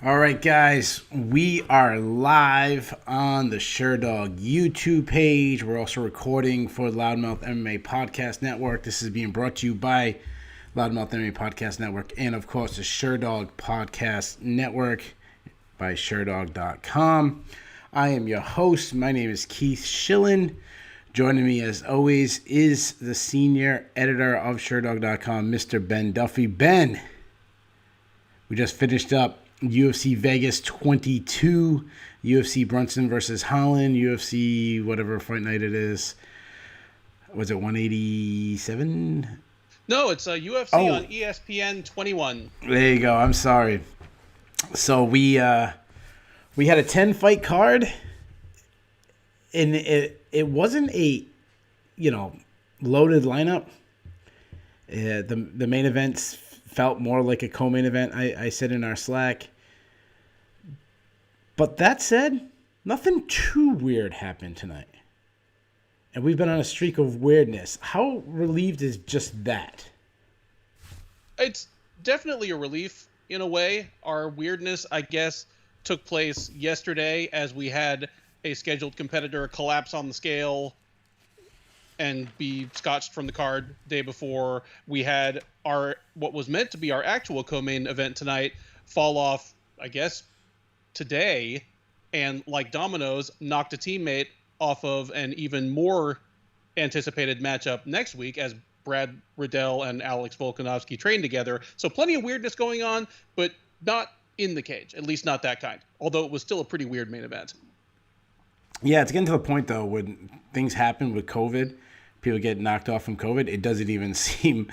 All right, guys, we are live on the Sherdog YouTube page. We're also recording for Loudmouth MMA Podcast Network. This is being brought to you by Loudmouth MMA Podcast Network and, of course, the Sherdog Podcast Network by Sherdog.com. I am your host. My name is Keith Schillen. Joining me, as always, is the senior editor of Sherdog.com, Mr. Ben Duffy. Ben, we just finished up UFC Vegas 22, UFC Brunson versus Holland, UFC whatever fight night it is. Was it 187? No, it's a UFC on ESPN 21. There you go. I'm sorry. So we had a 10 fight card, and it wasn't a loaded lineup. The main events felt more like a co-main event, I said in our Slack. But that said, nothing too weird happened tonight. And we've been on a streak of weirdness. How relieved is just that? It's definitely a relief in a way. Our weirdness, I guess, took place yesterday as we had a scheduled competitor collapse on the scale and be scotched from the card day before. We had what was meant to be our actual co-main event tonight fall off, I guess, today, and like dominoes, knocked a teammate off of an even more anticipated matchup next week as Brad Riddell and Alex Volkanovski train together. So plenty of weirdness going on, but not in the cage, at least not that kind, although it was still a pretty weird main event. Yeah, it's getting to the point, though, when things happen with COVID, people get knocked off from COVID, it doesn't even seem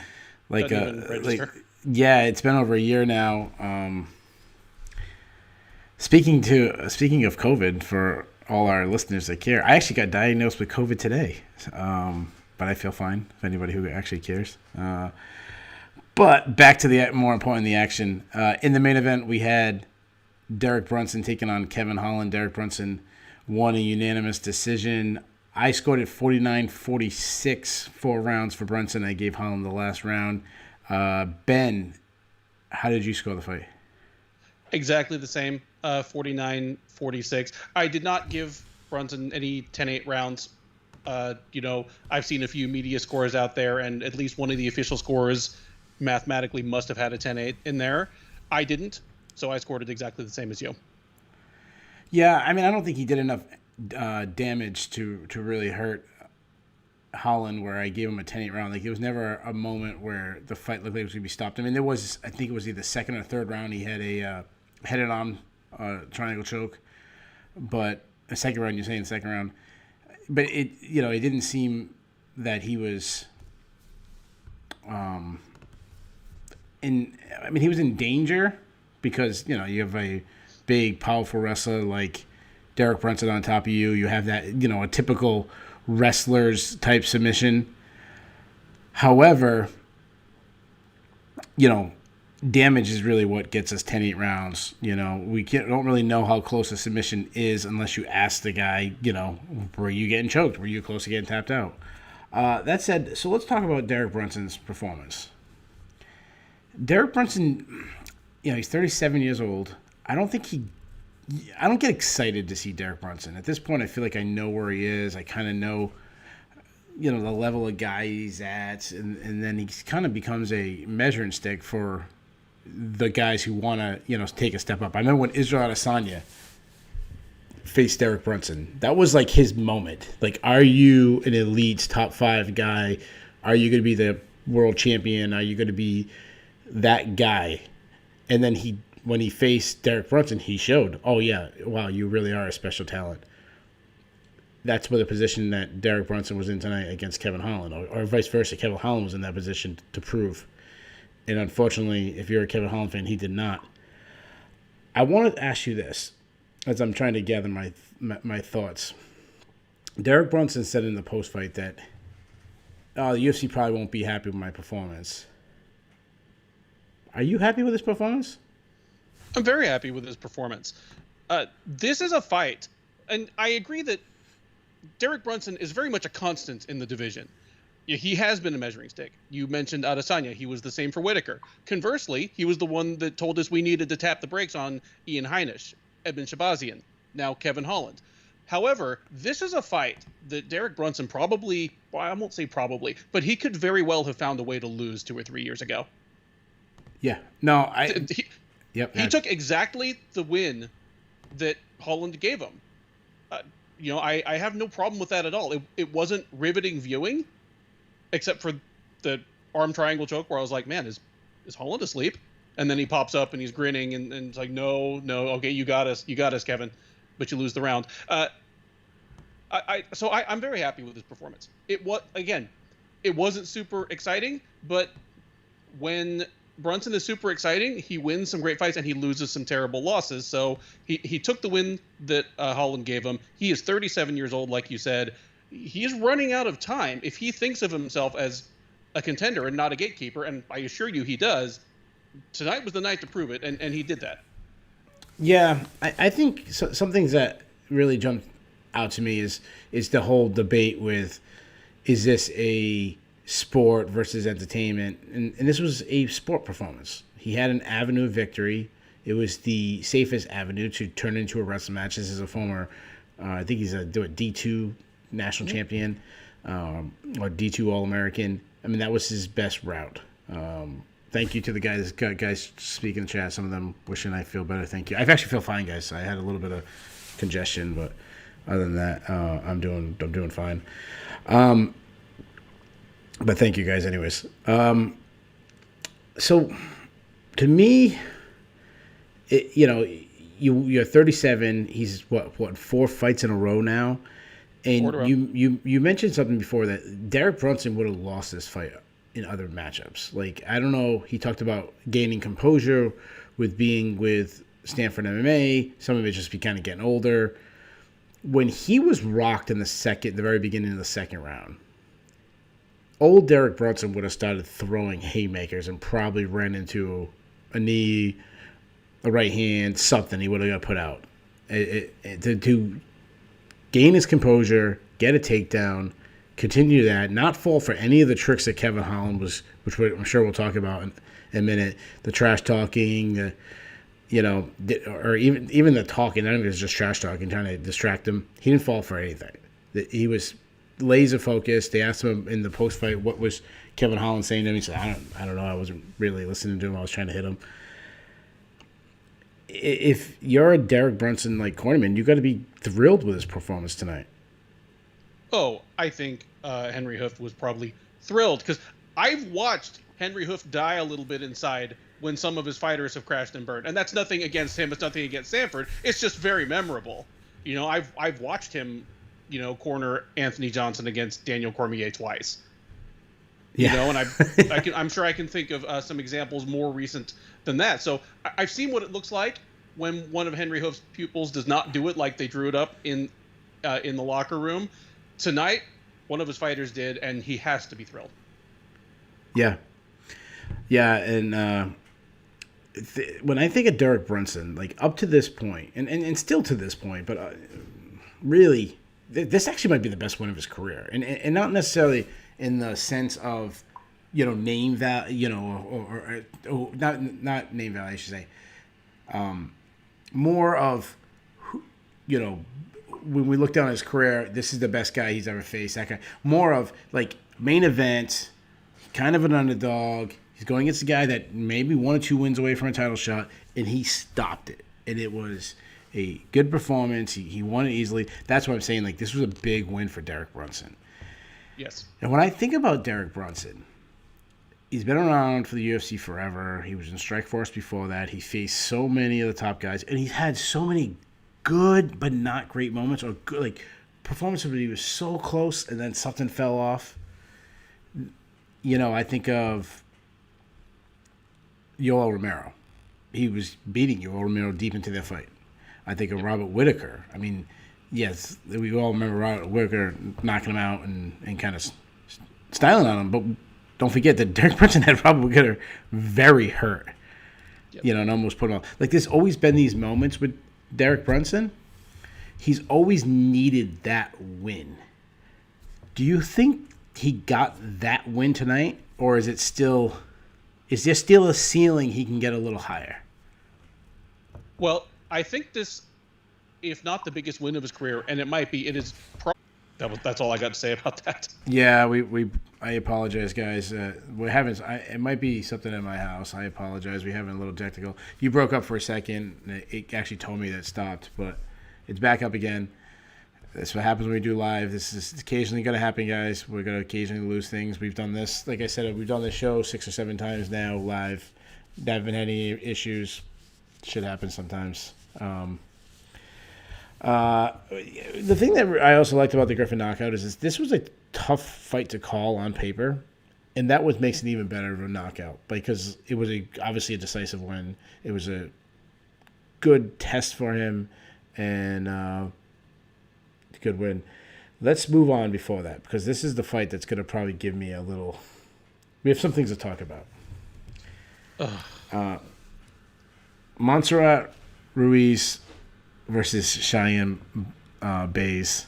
like it's been over a year now. Speaking of COVID, for all our listeners that care, I actually got diagnosed with COVID today, but I feel fine. If anybody who actually cares. But back to the more important, the action. In the main event, we had Derek Brunson taking on Kevin Holland. Derek Brunson won a unanimous decision. I scored it 49-46, 4 rounds for Brunson. I gave Holland the last round. Ben, how did you score the fight? Exactly the same, 49-46. I did not give Brunson any 10-8 rounds. I've seen a few media scores out there, and at least one of the official scores mathematically must have had a 10-8 in there. I didn't, so I scored it exactly the same as you. Yeah, I mean, I don't think he did enough damage to really hurt Holland where I gave him a 10-8 round. Like, there was never a moment where the fight looked like it was going to be stopped. I mean, I think it was either second or third round he had a headed-on triangle choke. But a second round, you're saying second round. But it didn't seem that he was he was in danger because, you have a big, powerful wrestler like Derek Brunson on top of you. You have that, a typical wrestlers type submission. However, damage is really what gets us 10-8 rounds. We don't really know how close a submission is unless you ask the guy, were you getting choked? Were you close to getting tapped out? That said, so let's talk about Derek Brunson's performance. Derek Brunson, he's 37 years old. I don't get excited to see Derek Brunson. At this point, I feel like I know where he is. I kind of know, the level of guy he's at. And then he kind of becomes a measuring stick for the guys who want to, take a step up. I remember when Israel Adesanya faced Derek Brunson. That was like his moment. Like, are you an elite top 5 guy? Are you going to be the world champion? Are you going to be that guy? And then when he faced Derek Brunson, he showed, oh, yeah, wow, you really are a special talent. That's where the position that Derek Brunson was in tonight against Kevin Holland, or vice versa. Kevin Holland was in that position to prove. And unfortunately, if you're a Kevin Holland fan, he did not. I wanted to ask you this, as I'm trying to gather my thoughts. Derek Brunson said in the post-fight that the UFC probably won't be happy with my performance. Are you happy with his performance? I'm very happy with his performance. This is a fight, and I agree that Derek Brunson is very much a constant in the division. he has been a measuring stick. You mentioned Adesanya. He was the same for Whitaker. Conversely, he was the one that told us we needed to tap the brakes on Ian Heinisch, Edmund Shabazian, now Kevin Holland. However, this is a fight that Derek Brunson probably, well, I won't say probably, but he could very well have found a way to lose 2 or 3 years ago. Yeah. No, he took exactly the win that Holland gave him. I have no problem with that at all. It wasn't riveting viewing, except for the arm triangle choke where I was like, man, is Holland asleep? And then he pops up and he's grinning and it's like, no, okay, you got us, Kevin, but you lose the round. I'm very happy with his performance. It wasn't super exciting, but when Brunson is super exciting, he wins some great fights and he loses some terrible losses. So he took the win that Holland gave him. He is 37 years old, like you said. He is running out of time. If he thinks of himself as a contender and not a gatekeeper, and I assure you he does, tonight was the night to prove it, and he did that. Yeah, I think some things that really jumped out to me is the whole debate with, is this a sport versus entertainment? And this was a sport performance. He had an avenue of victory. It was the safest avenue to turn into a wrestling match. This is a former, I think he's a D2 national champion, or D2 All-American. I mean, that was his best route. Thank you to the guys speaking in the chat. Some of them wishing I feel better. Thank you. I actually feel fine, guys. I had a little bit of congestion, but other than that, I'm doing fine. But thank you guys, anyways. So to me, you're 37. He's what 4 fights in a row now. And you mentioned something before that Derek Brunson would have lost this fight in other matchups. Like, I don't know, he talked about gaining composure with being with Stanford MMA. Some of it just be kind of getting older. When he was rocked in the very beginning of the second round, old Derek Brunson would have started throwing haymakers and probably ran into a knee, a right hand, something he would have got put out. To gain his composure, get a takedown, continue that, not fall for any of the tricks that Kevin Holland was, which I'm sure we'll talk about in a minute, the trash talking, or even the talking. I don't think it was just trash talking, trying to distract him. He didn't fall for anything. He was laser focused. They asked him in the post fight what was Kevin Holland saying to him. He said, I don't know. I wasn't really listening to him. I was trying to hit him. If you're a Derek Brunson like cornerman, you got to be thrilled with his performance tonight. Oh, I think Henry Hooft was probably thrilled because I've watched Henry Hooft die a little bit inside when some of his fighters have crashed and burned, and that's nothing against him. It's nothing against Sanford. It's just very memorable. I've watched him, corner Anthony Johnson against Daniel Cormier twice. Yeah. And I'm sure I can think of some examples more recent than that. So I've seen what it looks like when one of Henry Hooft's pupils does not do it like they drew it up in the locker room. Tonight, one of his fighters did, and he has to be thrilled. Yeah. Yeah, and when I think of Derek Brunson, like up to this point, and still to this point, but really, this actually might be the best win of his career. And not necessarily in the sense of, name value, or not name value, I should say. More of, when we look down his career, this is the best guy he's ever faced. That guy, more of like main event, kind of an underdog. He's going against a guy that maybe 1 or 2 wins away from a title shot, and he stopped it. And it was a good performance. He won it easily. That's what I'm saying. Like, this was a big win for Derek Brunson. Yes. And when I think about Derek Brunson, he's been around for the UFC forever. He was in Strikeforce before that. He faced so many of the top guys, and he's had so many good but not great moments, or good, like performances where he was so close and then something fell off. I think of Yoel Romero. He was beating Yoel Romero deep into their fight. I think of Robert Whitaker. I mean, yes, we all remember Robert Whitaker knocking him out and kind of styling on him, but don't forget that Derek Brunson had Robert Whitaker very hurt. Yep. And almost put him off. Like, there's always been these moments with Derek Brunson. He's always needed that win. Do you think he got that win tonight, or is there still a ceiling he can get a little higher? Well, I think this, if not the biggest win of his career, and it might be, it is. That's all I got to say about that. Yeah, I apologize, guys. We're having it might be something in my house. I apologize. We're having a little technical. You broke up for a second. It actually told me that it stopped, but it's back up again. That's what happens when we do live. This is occasionally going to happen, guys. We're going to occasionally lose things. We've done this, like I said, we've done this show 6 or 7 times now live. Haven't had any issues. Shit happens sometimes. The thing that I also liked about the Griffin knockout is this was a tough fight to call on paper, and that what makes it even better of a knockout because it was obviously a decisive win. It was a good test for him and good win. Let's move on before that because this is the fight that's going to probably give me a little. We have some things to talk about. Montserrat Ruiz versus Cheyenne Paes.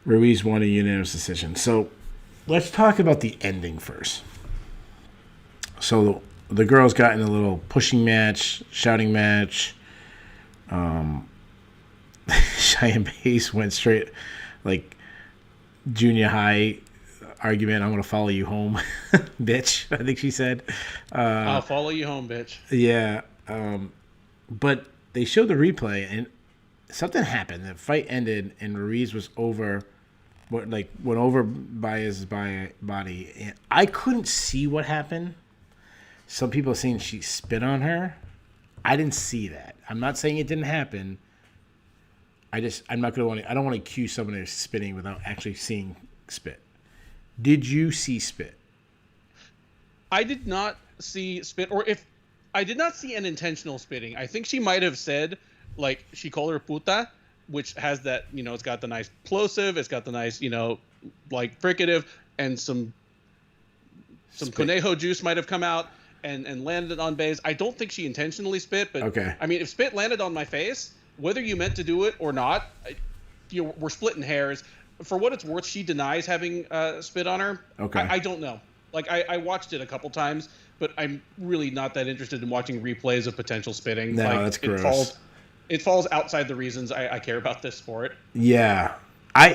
Ruiz won a unanimous decision. So let's talk about the ending first. So the girls got in a little pushing match, shouting match. Cheyenne Paes went straight like junior high argument. I'm going to follow you home, bitch. I think she said. I'll follow you home, bitch. Yeah. But they showed the replay, and something happened. The fight ended, and Ruiz was went over by his body. And I couldn't see what happened. Some people are saying she spit on her. I didn't see that. I'm not saying it didn't happen. I don't want to accuse someone of spitting without actually seeing spit. Did you see spit? I did not see spit, or if I did not see an intentional spitting. I think she might have said, like, she called her puta, which has that, it's got the nice plosive, it's got the nice, like, fricative, and some spit. Conejo juice might have come out and landed on Paes. I don't think she intentionally spit, but, okay. I mean, if spit landed on my face, whether you meant to do it or not, we're splitting hairs. For what it's worth, she denies having spit on her. Okay. I don't know. Like, I watched it a couple times, but I'm really not that interested in watching replays of potential spitting. No, like, that's gross. It falls outside the reasons I care about this sport. Yeah.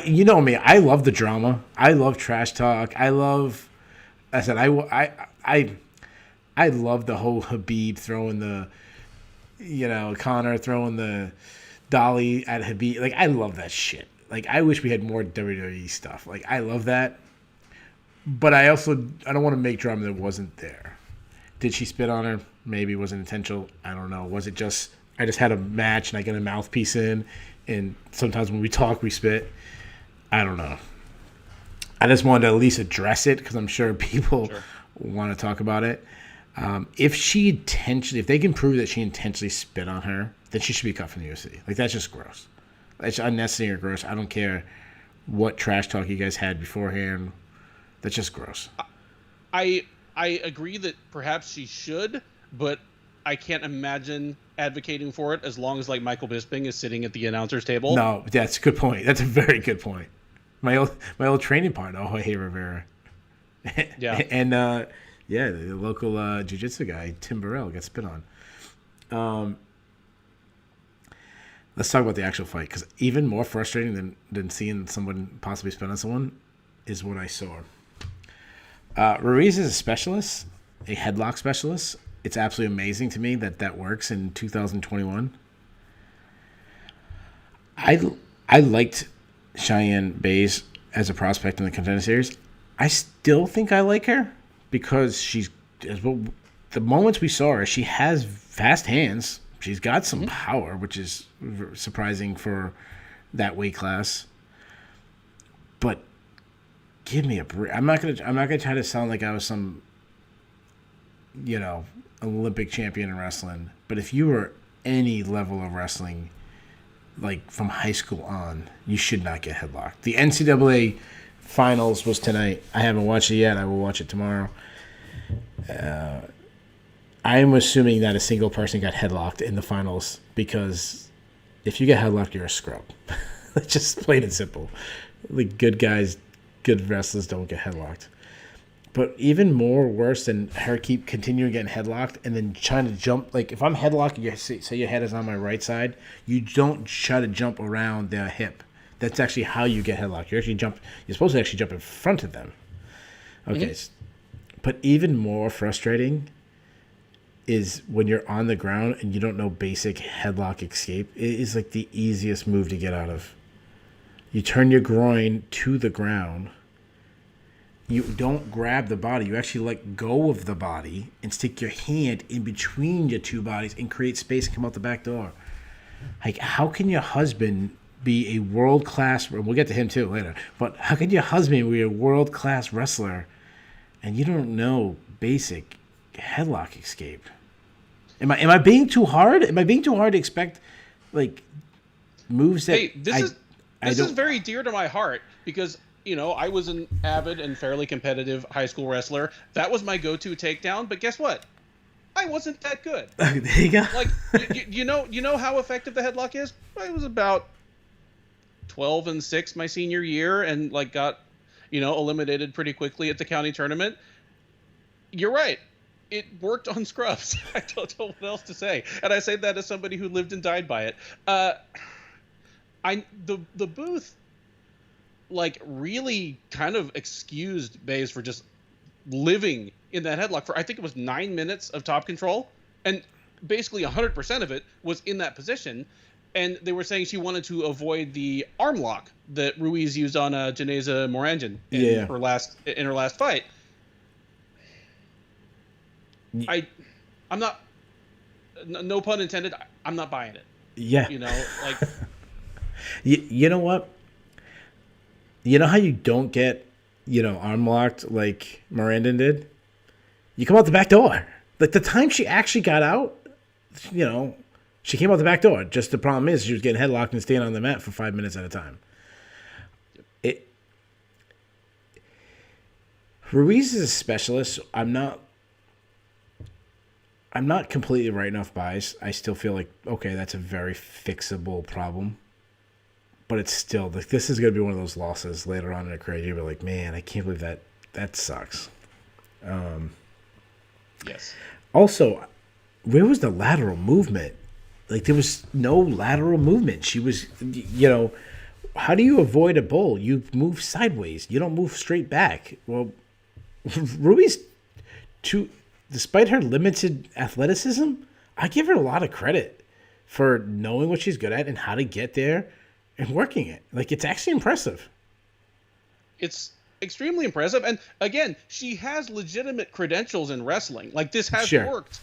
You know me. I love the drama. I love trash talk. I love the whole Habib throwing the, Conor throwing the dolly at Habib. Like, I love that shit. Like, I wish we had more WWE stuff. Like, I love that. But I don't want to make drama that wasn't there. Did she spit on her? Maybe it wasn't intentional. I don't know. Was it just I just had a match and I get a mouthpiece in, and sometimes when we talk we spit? I don't know. I just wanted to at least address it because I'm sure people want to talk about it. If they can prove that she intentionally spit on her, then she should be cut from the UFC. Like, that's just gross. It's unnecessary or gross. I don't care what trash talk you guys had beforehand. That's just gross. I agree that perhaps she should, but I can't imagine advocating for it as long as, like, Michael Bisping is sitting at the announcer's table. No, that's a good point. That's a very good point. My old training partner, Jorge Rivera. Yeah. And the local jiu-jitsu guy, Tim Burrell, got spit on. Let's talk about the actual fight, because even more frustrating than seeing someone possibly spit on someone is what I saw. Ruiz is a specialist, a headlock specialist. It's absolutely amazing to me that works in 2021. I liked Cheyenne Paes as a prospect in the Contender Series. I still think I like her because the moments we saw her, she has fast hands. She's got some power, which is surprising for that weight class. But give me a break. I'm not gonna try to sound like I was some, Olympic champion in wrestling. But if you were any level of wrestling, like from high school on, you should not get headlocked. The NCAA finals was tonight. I haven't watched it yet. I will watch it tomorrow. I am assuming that a single person got headlocked in the finals, because if you get headlocked, you're a scrub. Just plain and simple. The good guys good wrestlers don't get headlocked. But even more worse than her keep continuing getting headlocked and then trying to jump. Like, if I'm headlocked, say your head is on my right side, you don't try to jump around their hip. That's actually how you get headlocked. You're supposed to actually jump in front of them. Okay. But even more frustrating is when you're on the ground and you don't know basic headlock escape. It is like the easiest move to get out of. You turn your groin to the ground. You don't grab the body. You actually let go of the body and stick your hand in between your two bodies and create space and come out the back door. Like, how can your husband be a world-class... We'll get to him, too, later. But how can your husband be a world-class wrestler and you don't know basic headlock escape? Am I being too hard? Am I being too hard to expect, like, moves that... Hey, this is very dear to my heart because... I was an avid and fairly competitive high school wrestler. That was my go-to takedown. But guess what? I wasn't that good. There you go. Like, you know how effective the headlock is? I was about 12-6 my senior year, and like got, eliminated pretty quickly at the county tournament. You're right. It worked on scrubs. I don't know what else to say, and I say that as somebody who lived and died by it. The booth. Like, really kind of excused Paes for just living in that headlock for, I think it was 9 minutes of top control. And basically 100% of it was in that position. And they were saying she wanted to avoid the arm lock that Ruiz used on Janeza Moranjan in her last fight. I'm not, no pun intended, I'm not buying it. Yeah. Like... you know what? You know how you don't get, arm locked like Miranda did? You come out the back door. Like, the time she actually got out, she came out the back door. Just the problem is she was getting headlocked and staying on the mat for 5 minutes at a time. Ruiz is a specialist. So I'm not completely writing off Paes. I still feel like, okay, that's a very fixable problem. But it's still, like, this is going to be one of those losses later on in the career. You'll be like, man, I can't believe that sucks. Yes. Also, where was the lateral movement? Like, there was no lateral movement. She was, how do you avoid a bull? You move sideways. You don't move straight back. Well, Ruiz, despite her limited athleticism, I give her a lot of credit for knowing what she's good at and how to get there and working it. Like, it's actually impressive. It's extremely impressive. And again, she has legitimate credentials in wrestling. Like, this has worked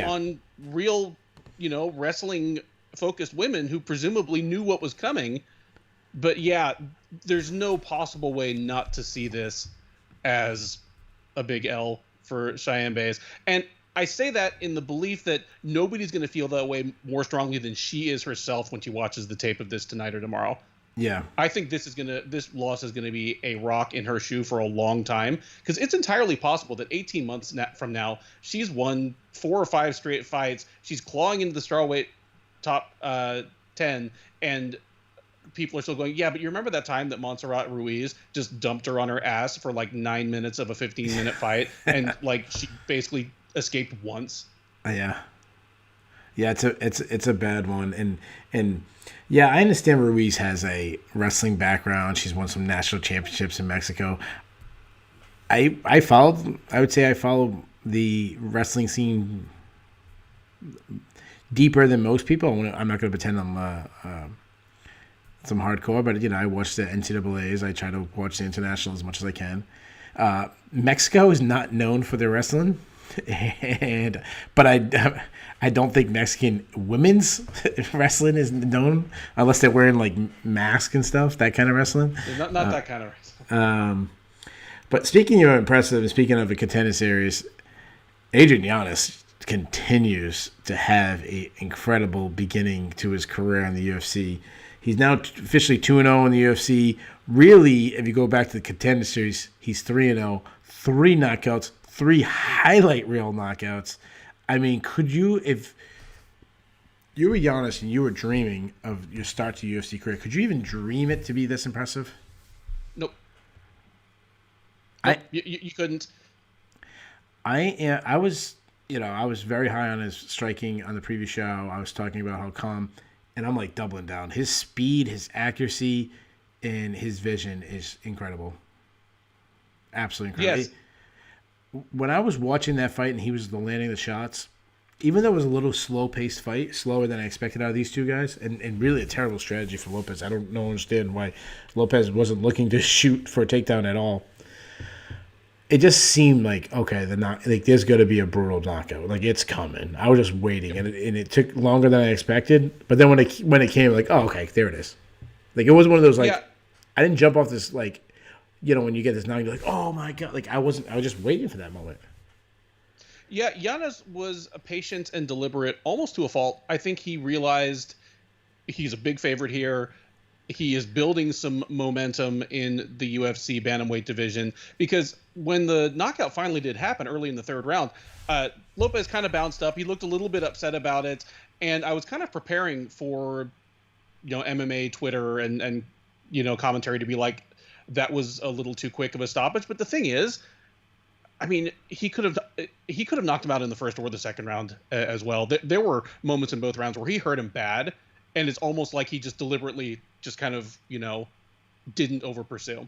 on real, wrestling focused women who presumably knew what was coming. But yeah, there's no possible way not to see this as a big L for Cheyenne Paes. And I say that in the belief that nobody's going to feel that way more strongly than she is herself when she watches the tape of this tonight or tomorrow. Yeah. I think this loss is going to be a rock in her shoe for a long time, because it's entirely possible that 18 months from now, she's won 4 or 5 straight fights. She's clawing into the strawweight top 10, and people are still going, yeah, but you remember that time that Montserrat Ruiz just dumped her on her ass for like 9 minutes of a 15-minute fight, and like she basically escaped once. Yeah, it's a bad one, and yeah, I understand Ruiz has a wrestling background. She's won some national championships in Mexico. I would say I follow the wrestling scene deeper than most people. I'm not going to pretend I'm some hardcore, but I watch the NCAAs. I try to watch the international as much as I can. Mexico is not known for their wrestling. But I don't think Mexican women's wrestling is known unless they're wearing like masks and stuff. That kind of wrestling. Not that kind of wrestling. But speaking of impressive, and speaking of the contender series, Adrian Yanez continues to have an incredible beginning to his career in the UFC. He's now officially 2-0 in the UFC. Really, if you go back to the contender series, he's 3-0, 3 knockouts. 3 highlight reel knockouts. I mean, could you, if you were Giannis and you were dreaming of your start to UFC career, could you even dream it to be this impressive? Nope. Nope, you couldn't. I was I was very high on his striking on the previous show. I was talking about how calm, and I'm like doubling down. His speed, his accuracy, and his vision is incredible. Absolutely incredible. Yes. When I was watching that fight and he was landing the shots, even though it was a little slow paced fight, slower than I expected out of these two guys, and really a terrible strategy for Lopez. I don't understand why Lopez wasn't looking to shoot for a takedown at all. It just seemed like, okay, there's going to be a brutal knockout. Like, it's coming. I was just waiting, and it took longer than I expected. But then when it came, like, oh, okay, there it is. Like, it was one of those, like, I didn't jump off this, like, when you get this knockout, you're like, oh, my God. Like, I was just waiting for that moment. Yeah, Giannis was patient and deliberate, almost to a fault. I think he realized he's a big favorite here. He is building some momentum in the UFC bantamweight division, because when the knockout finally did happen early in the third round, Lopez kind of bounced up. He looked a little bit upset about it, and I was kind of preparing for, MMA Twitter and commentary to be like, that was a little too quick of a stoppage. But the thing is, I mean, he could have knocked him out in the first or the second round as well. There were moments in both rounds where he hurt him bad, and it's almost like he just deliberately just kind of, didn't over pursue.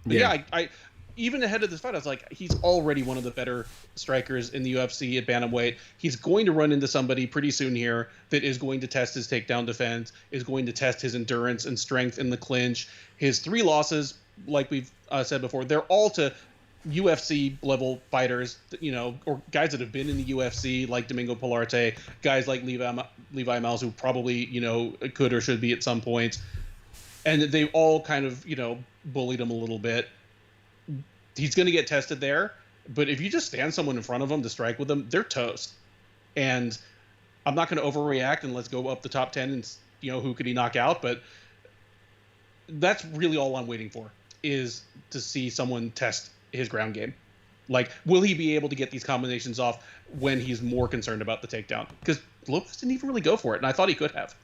But yeah, I even ahead of this fight, I was like, he's already one of the better strikers in the UFC at bantamweight. He's going to run into somebody pretty soon here that is going to test his takedown defense, is going to test his endurance and strength in the clinch. His 3 losses, like we've said before, they're all to UFC level fighters, or guys that have been in the UFC, like Domingo Pilarte, guys like Levi Miles, who probably, could or should be at some point. And they all kind of, bullied him a little bit. He's going to get tested there, but if you just stand someone in front of them to strike with them, they're toast. And I'm not going to overreact and let's go up the top 10 and, who could he knock out? But that's really all I'm waiting for, is to see someone test his ground game. Like, will he be able to get these combinations off when he's more concerned about the takedown? Because Lopez didn't even really go for it, and I thought he could have.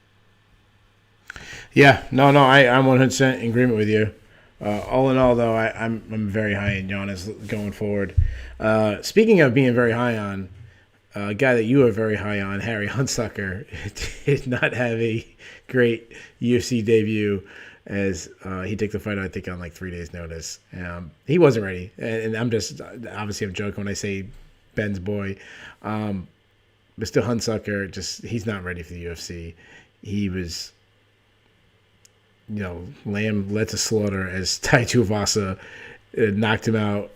Yeah, no, I'm 100% in agreement with you. All in all, though, I'm very high in Giannis going forward. Speaking of being very high on, a guy that you are very high on, Harry Hunsucker, did not have a great UFC debut, as he took the fight, I think, on like 3 days' notice. He wasn't ready. And I'm joking when I say Ben's boy. But still, Hunsucker, he's not ready for the UFC. He was, lamb led to slaughter as Tai Tuivasa knocked him out.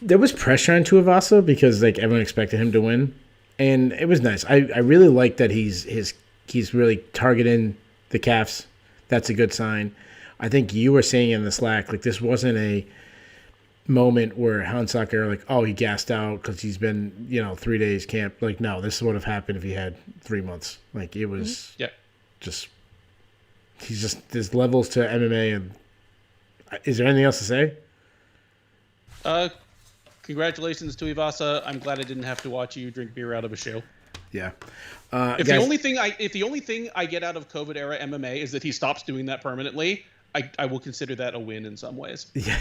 There was pressure on Tuivasa because like everyone expected him to win. And it was nice. I really like that he's really targeting the calves. That's a good sign. I think you were saying in the Slack, like, this wasn't a moment where Hunsucker, like, oh, he gassed out because he's been, 3 days camp. Like, no, this would have happened if he had 3 months. Like, it was there's levels to MMA. And is there anything else to say? Congratulations to Ivasa. I'm glad I didn't have to watch you drink beer out of a shoe. Yeah. If the only thing I get out of COVID era MMA is that he stops doing that permanently, I will consider that a win in some ways. Yeah.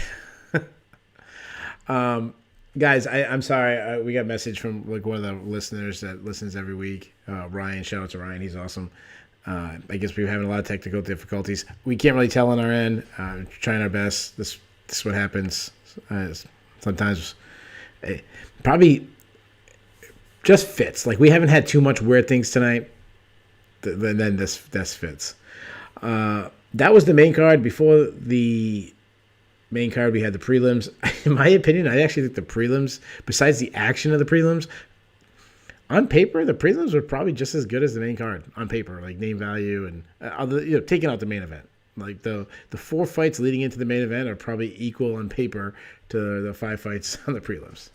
Guys, I'm sorry. We got a message from like one of the listeners that listens every week. Ryan, shout out to Ryan. He's awesome. I guess we were having a lot of technical difficulties. We can't really tell on our end. Trying our best. This is what happens. Sometimes probably just fits. Like, we haven't had too much weird things tonight. Then this fits. That was the main card. Before the main card, we had the prelims. In my opinion, I actually think the prelims, besides the action of the prelims, on paper, the prelims were probably just as good as the main card on paper, like name value and taking out the main event. Like the 4 fights leading into the main event are probably equal on paper to the 5 fights on the prelims.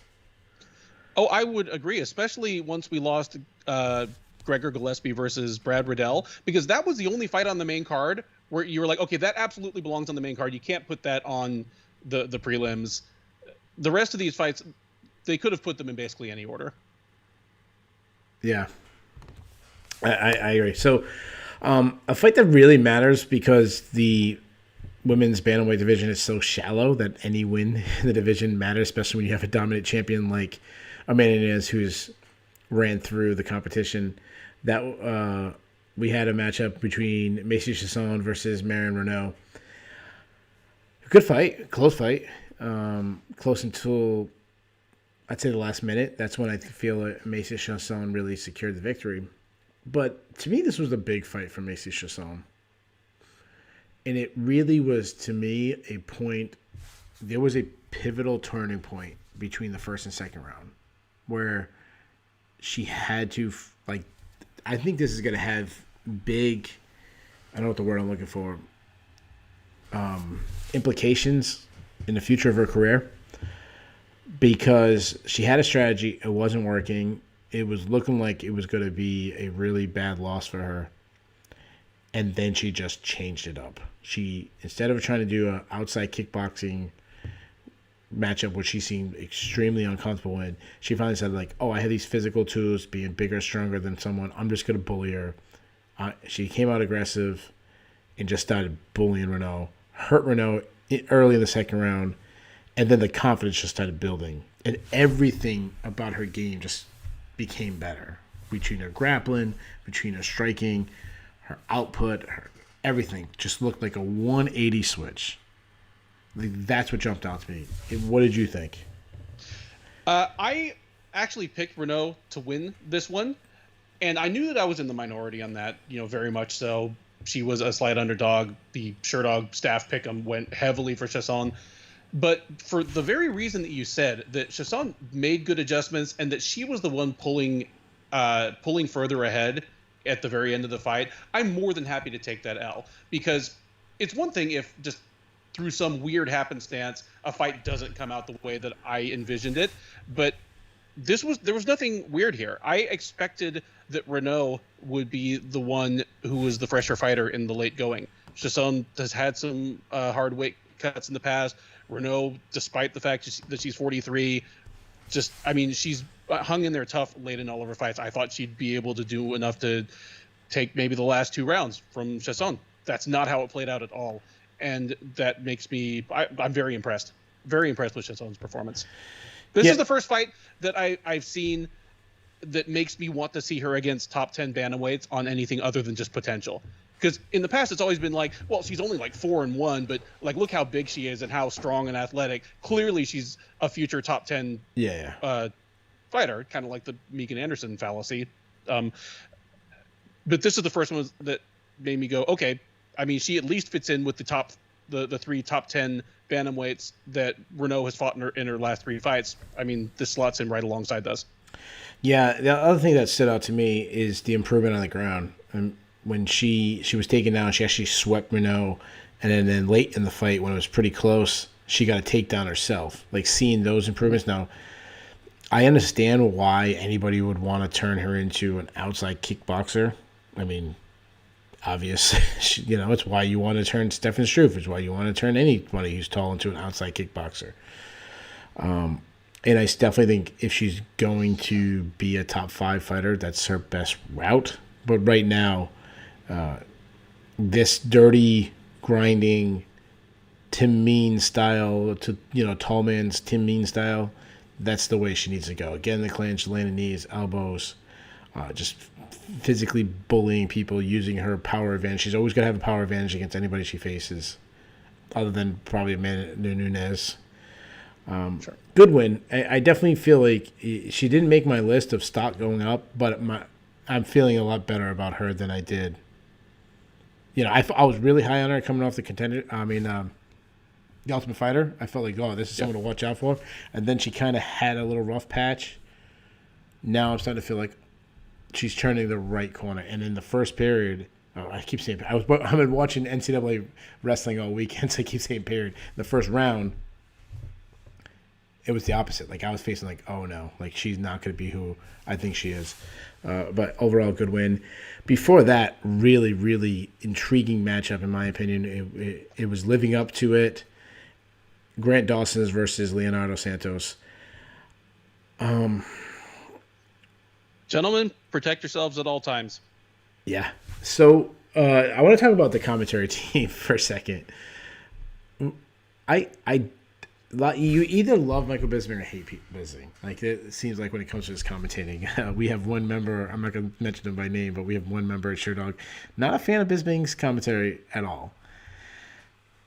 Oh, I would agree, especially once we lost Gregor Gillespie versus Brad Riddell, because that was the only fight on the main card where you were like, okay, that absolutely belongs on the main card. You can't put that on the prelims. The rest of these fights, they could have put them in basically any order. Yeah, I agree. So a fight that really matters because the women's bantamweight division is so shallow that any win in the division matters, especially when you have a dominant champion like Amanda Nunes, who's ran through the competition. That we had a matchup between Macy Chiasson versus Marion Renault. Good fight, close fight, close until I'd say the last minute. That's when I feel like Macy Chiasson really secured the victory. But to me, this was a big fight for Macy Chiasson. And it really was, to me, a point. There was a pivotal turning point between the first and second round where she had to, like, I think this is going to have big, I don't know what the word I'm looking for, implications in the future of her career, because she had a strategy. It wasn't working. It was looking like it was going to be a really bad loss for her. And then she just changed it up. She, instead of trying to do an outside kickboxing matchup, which she seemed extremely uncomfortable in, she finally said, like, oh, I have these physical tools, being bigger, stronger than someone. I'm just going to bully her. She came out aggressive and just started bullying Renault. Hurt Renault early in the second round. And then the confidence just started building. And everything about her game just became better. Between her grappling, between her striking, her output, her everything just looked like a 180 switch. Like, that's what jumped out to me. What did you think? I actually picked Renault to win this one, and I knew that I was in the minority on that, very much so. She was a slight underdog. The Sherdog staff pick'em went heavily for Chiasson. But for the very reason that you said, that Chiasson made good adjustments and that she was the one pulling further ahead at the very end of the fight, I'm more than happy to take that L, because it's one thing if just through some weird happenstance a fight doesn't come out the way that I envisioned it, but there was nothing weird here. I expected that Renault would be the one who was the fresher fighter in the late going. Chiasson has had some hard weight cuts in the past. Renault, despite the fact that she's 43, she's hung in there tough late in all of her fights. I thought she'd be able to do enough to take maybe the last two rounds from Chiasson. That's not how it played out at all. And that makes me, I'm very impressed. Very impressed with Chiasson's performance. This is the first fight that I've seen that makes me want to see her against top 10 bantamweights on anything other than just potential. Because in the past, it's always been like, well, she's only like 4-1, but like, look how big she is and how strong and athletic. Clearly, she's a future top 10 fighter, kind of like the Megan Anderson fallacy. But this is the first one that made me go, okay. I mean, she at least fits in with the three top 10 bantamweights that Renault has fought in her last three fights. I mean, this slots in right alongside those. Yeah, the other thing that stood out to me is the improvement on the ground. And when she was taken down, she actually swept Renault, and then late in the fight, when it was pretty close, she got a takedown herself. Like, seeing those improvements now, I understand why anybody would want to turn her into an outside kickboxer. I mean, obvious, it's why you want to turn Stefan Struve. It's why you want to turn anybody who's tall into an outside kickboxer. And I definitely think if she's going to be a top 5 fighter, that's her best route. But right now, this dirty, grinding, Tim Mean style, tall man's Tim Mean style, that's the way she needs to go. Get in the clinch, landing knees, elbows, just physically bullying people, using her power advantage. She's always going to have a power advantage against anybody she faces, other than probably Amanda Nunes. Sure. Good win. I definitely feel like she didn't make my list of stock going up, but I'm feeling a lot better about her than I did. I was really high on her coming off the the Ultimate Fighter. I felt like, oh, this is someone to watch out for. And then she kind of had a little rough patch. Now I'm starting to feel like she's turning the right corner. And in the first period, I keep saying, I've been watching NCAA wrestling all weekend, so I keep saying period. The first round, it was the opposite. Like, I was facing like, oh no, like, she's not going to be who I think she is. But overall, good win. Before that, really, really intriguing matchup, in my opinion. It was living up to it. Grant Dawson versus Leonardo Santos. Gentlemen, protect yourselves at all times. Yeah. So I want to talk about the commentary team for a second. You either love Michael Bisping or hate Bisping. Like it seems like when it comes to his commentating, we have one member. I'm not going to mention him by name, but we have one member at Sherdog, not a fan of Bisping's commentary at all.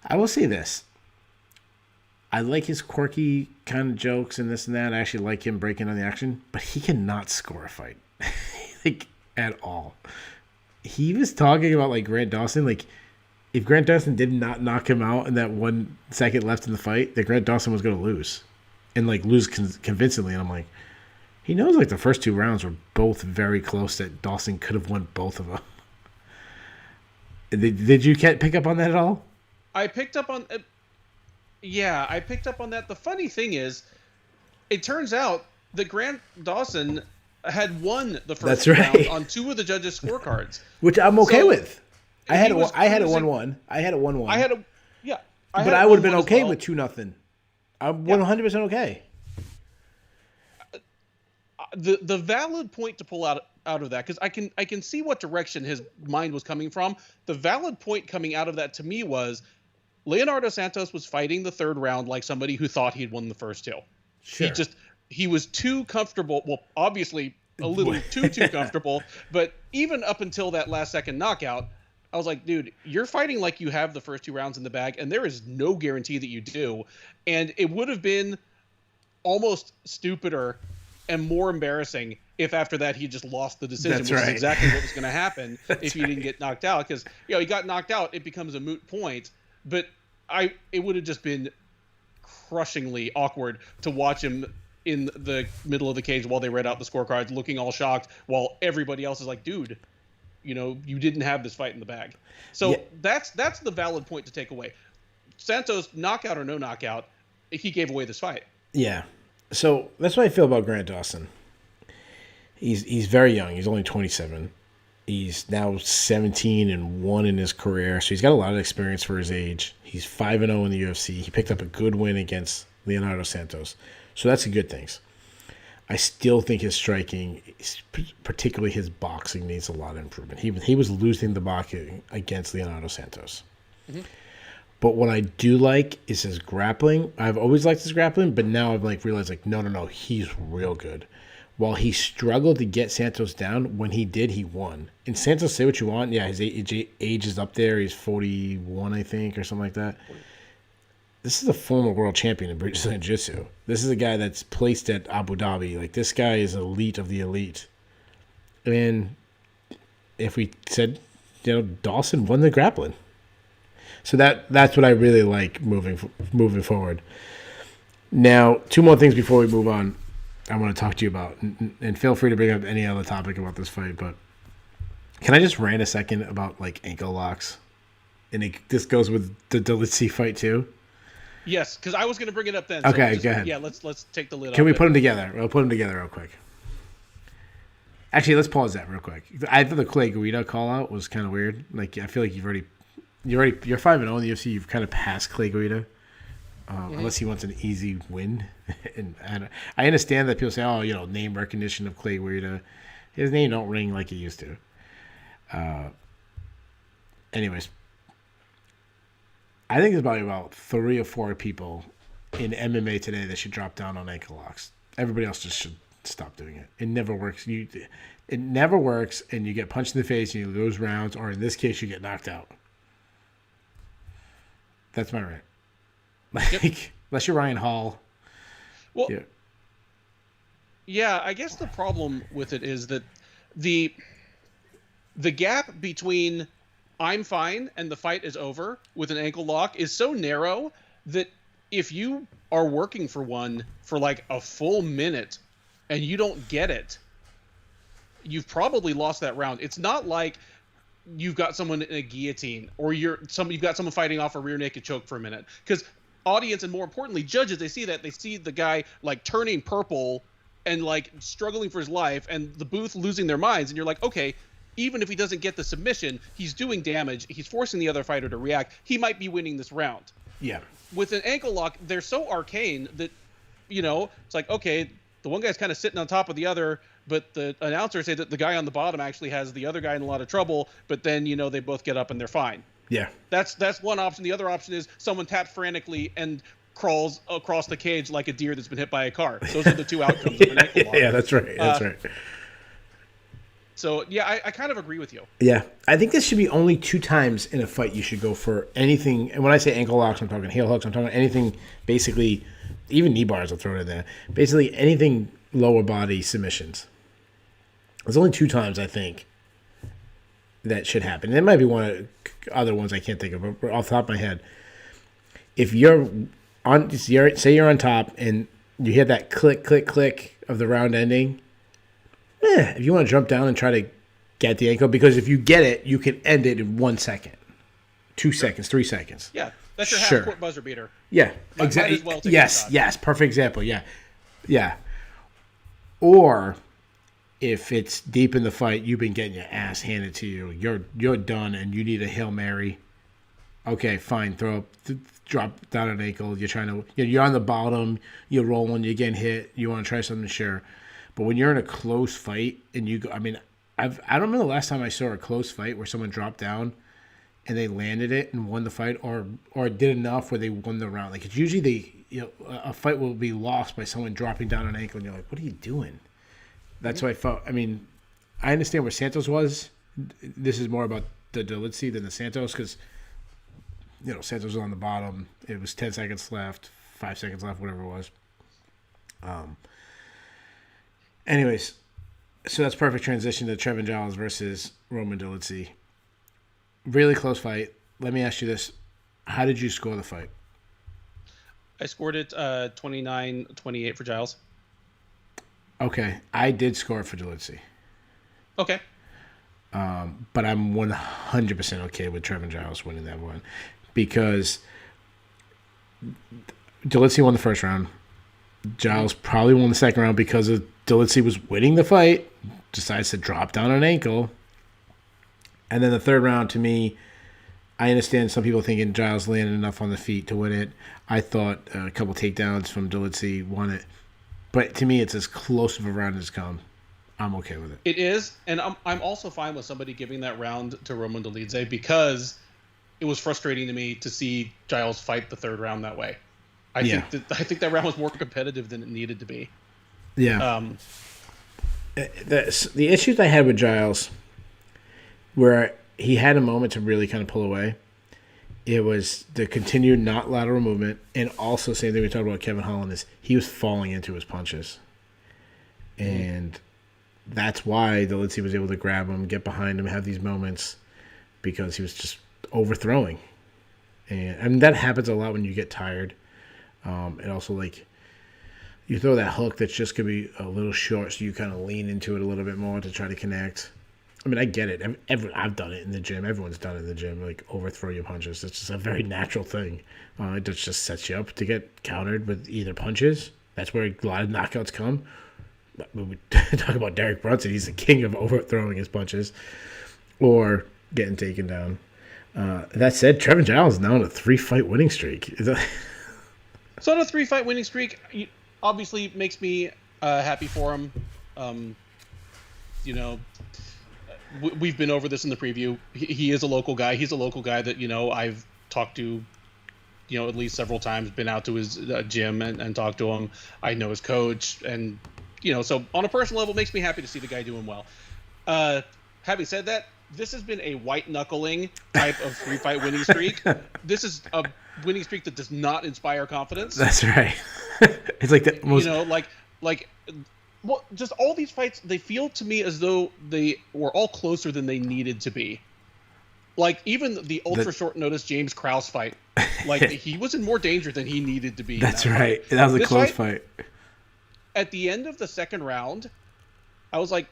I will say this: I like his quirky kind of jokes and this and that. I actually like him breaking on the action, but he cannot score a fight, like at all. He was talking about like Grant Dawson, like. If Grant Dawson did not knock him out in that 1 second left in the fight, that Grant Dawson was going to lose. And, like, lose convincingly. And I'm like, he knows, like, the first 2 rounds were both very close that Dawson could have won both of them. Did you pick up on that at all? I picked up on... I picked up on that. The funny thing is, it turns out that Grant Dawson had won the first round on 2 of the judges' scorecards. Which I'm okay with. I had it 1-1. I had it 1-1. But I would have been okay with 2-0. I'm 100% okay. The valid point to pull out of that, because I can see what direction his mind was coming from. The valid point coming out of that to me was Leonardo Santos was fighting the 3rd round like somebody who thought he'd won the first 2. Sure. He was too comfortable. Well, obviously a little too comfortable, but even up until that last second knockout, I was like, dude, you're fighting like you have the first 2 rounds in the bag, and there is no guarantee that you do. And it would have been almost stupider and more embarrassing if after that he just lost the decision, which is exactly what was going to happen if he didn't get knocked out. Because he got knocked out, it becomes a moot point. But it would have just been crushingly awkward to watch him in the middle of the cage while they read out the scorecards, looking all shocked, while everybody else is like, dude, you didn't have this fight in the bag. So that's the valid point to take away. Santos, knockout or no knockout, he gave away this fight. Yeah. So that's what I feel about Grant Dawson. He's very young. He's only 27. He's now 17-1 in his career, so he's got a lot of experience for his age. He's 5-0 in the UFC. He picked up a good win against Leonardo Santos. So that's a good thing. I still think his striking, particularly his boxing, needs a lot of improvement. He was losing the boxing against Leonardo Santos. Mm-hmm. But what I do like is his grappling. I've always liked his grappling, but now I've realized no, he's real good. While he struggled to get Santos down, when he did, he won. And Santos, say what you want, his age is up there. He's 41, I think, or something like that. This is a former world champion in Brazilian Jiu-Jitsu. This is a guy that's placed at Abu Dhabi. This guy is elite of the elite. And if we said, Dawson won the grappling. So that's what I really like moving forward. Now, 2 more things before we move on I want to talk to you about. And feel free to bring up any other topic about this fight. But can I just rant a second about, ankle locks? And this goes with the Delisce fight, too? Yes, because I was going to bring it up then. Okay, go ahead. Yeah, let's take the lid off. Can we put them together? We'll put them together real quick. Actually, let's pause that real quick. I thought the Clay Guida call out was kind of weird. I feel like you're 5-0 in the UFC. You've kind of passed Clay Guida, unless he wants an easy win. And I understand that people say, name recognition of Clay Guida. His name don't ring like it used to. Anyways. I think there's probably about 3 or 4 people in MMA today that should drop down on ankle locks. Everybody else just should stop doing it. It never works. It never works, and you get punched in the face, and you lose rounds, or in this case, you get knocked out. That's my rant. Unless you're Ryan Hall. Well, yeah, I guess the problem with it is that the gap between I'm fine and the fight is over with an ankle lock is so narrow that if you are working for one for a full minute and you don't get it, you've probably lost that round. It's not like you've got someone in a guillotine or you've got someone fighting off a rear naked choke for a minute. Because audience and more importantly judges, they see the guy turning purple and struggling for his life and the booth losing their minds, and you're like, okay, even if he doesn't get the submission, he's doing damage. He's forcing the other fighter to react. He might be winning this round. Yeah. With an ankle lock, they're so arcane that, it's okay, the one guy's kind of sitting on top of the other, but the announcers say that the guy on the bottom actually has the other guy in a lot of trouble, but then, they both get up and they're fine. Yeah. That's one option. The other option is someone taps frantically and crawls across the cage like a deer that's been hit by a car. Those are the two outcomes of an ankle lock. Yeah, that's right. That's right. So, yeah, I kind of agree with you. Yeah. I think this should be only 2 times in a fight you should go for anything. And when I say ankle locks, I'm talking heel hooks. I'm talking anything, basically, even knee bars I'll throw it in there. Basically, anything lower body submissions. There's only 2 times, I think, that should happen. There might be one of other ones I can't think of, but off the top of my head, if you're on, say you're on top and you hear that click, click, click of the round ending, if you want to jump down and try to get the ankle, because if you get it, you can end it in 1 second, 2 seconds, 3 seconds. Yeah, that's your half-court buzzer beater. Yeah, exactly. Yes, perfect example. Yeah. Or if it's deep in the fight, you've been getting your ass handed to you. You're done, and you need a Hail Mary. Okay, fine. Drop down an ankle. You're on the bottom. You're rolling. You're getting hit. You want to try something, sure. But when you're in a close fight, and I don't remember the last time I saw a close fight where someone dropped down and they landed it and won the fight, or did enough where they won the round. Like, it's usually a fight will be lost by someone dropping down an ankle, and you're like, what are you doing? That's what I felt. I mean, I understand where Santos was. This is more about the Delisce than the Santos, because Santos was on the bottom. It was 10 seconds left, 5 seconds left, whatever it was. Anyways, so that's perfect transition to Trevin Giles versus Roman Delisce. Really close fight. Let me ask you this. How did you score the fight? I scored it 29-28 for Giles. Okay. I did score for Delisce. Okay. But I'm 100% okay with Trevin Giles winning that one, because Delisce won the first round. Giles probably won the second round because Delisce was winning the fight, decides to drop down an ankle. And then the third round, to me, I understand some people thinking Giles landed enough on the feet to win it. I thought a couple takedowns from Delisce won it. But to me, it's as close of a round as come. I'm okay with it. It is, and I'm also fine with somebody giving that round to Roman Delisce, because it was frustrating to me to see Giles fight the third round that way. I think that round was more competitive than it needed to be. Yeah. The issues I had with Giles, where he had a moment to really kind of pull away, it was the continued not lateral movement, and also same thing we talked about Kevin Holland, is he was falling into his punches. And that's why Delisce was able to grab him, get behind him, have these moments, because he was just overthrowing. And that happens a lot when you get tired. And also, like, you throw that hook that's just going to be a little short, so you kind of lean into it a little bit more to try to connect. I mean, I get it. I've done it in the gym. Everyone's done it in the gym, like overthrow your punches. It's just a very natural thing. It just sets you up to get countered with either punches. That's where a lot of knockouts come. When we talk about Derek Brunson, he's the king of overthrowing his punches or getting taken down. That said, Trevin Giles is now on a 3-fight winning streak. So on a 3-fight winning streak, obviously makes me happy for him. We've been over this in the preview. He is a local guy. He's a local guy that, I've talked to, at least several times, been out to his gym and talked to him. I know his coach, and, so on a personal level, it makes me happy to see the guy doing well. Having said that, this has been a white-knuckling type of 3-fight winning streak. This is a winning streak that does not inspire confidence. That's right. It's like the most... Well, just all these fights, they feel to me as though they were all closer than they needed to be. Like, even the ultra-short notice James Krause fight, he was in more danger than he needed to be. That's right. Fight. That was a close fight. At the end of the second round, I was like,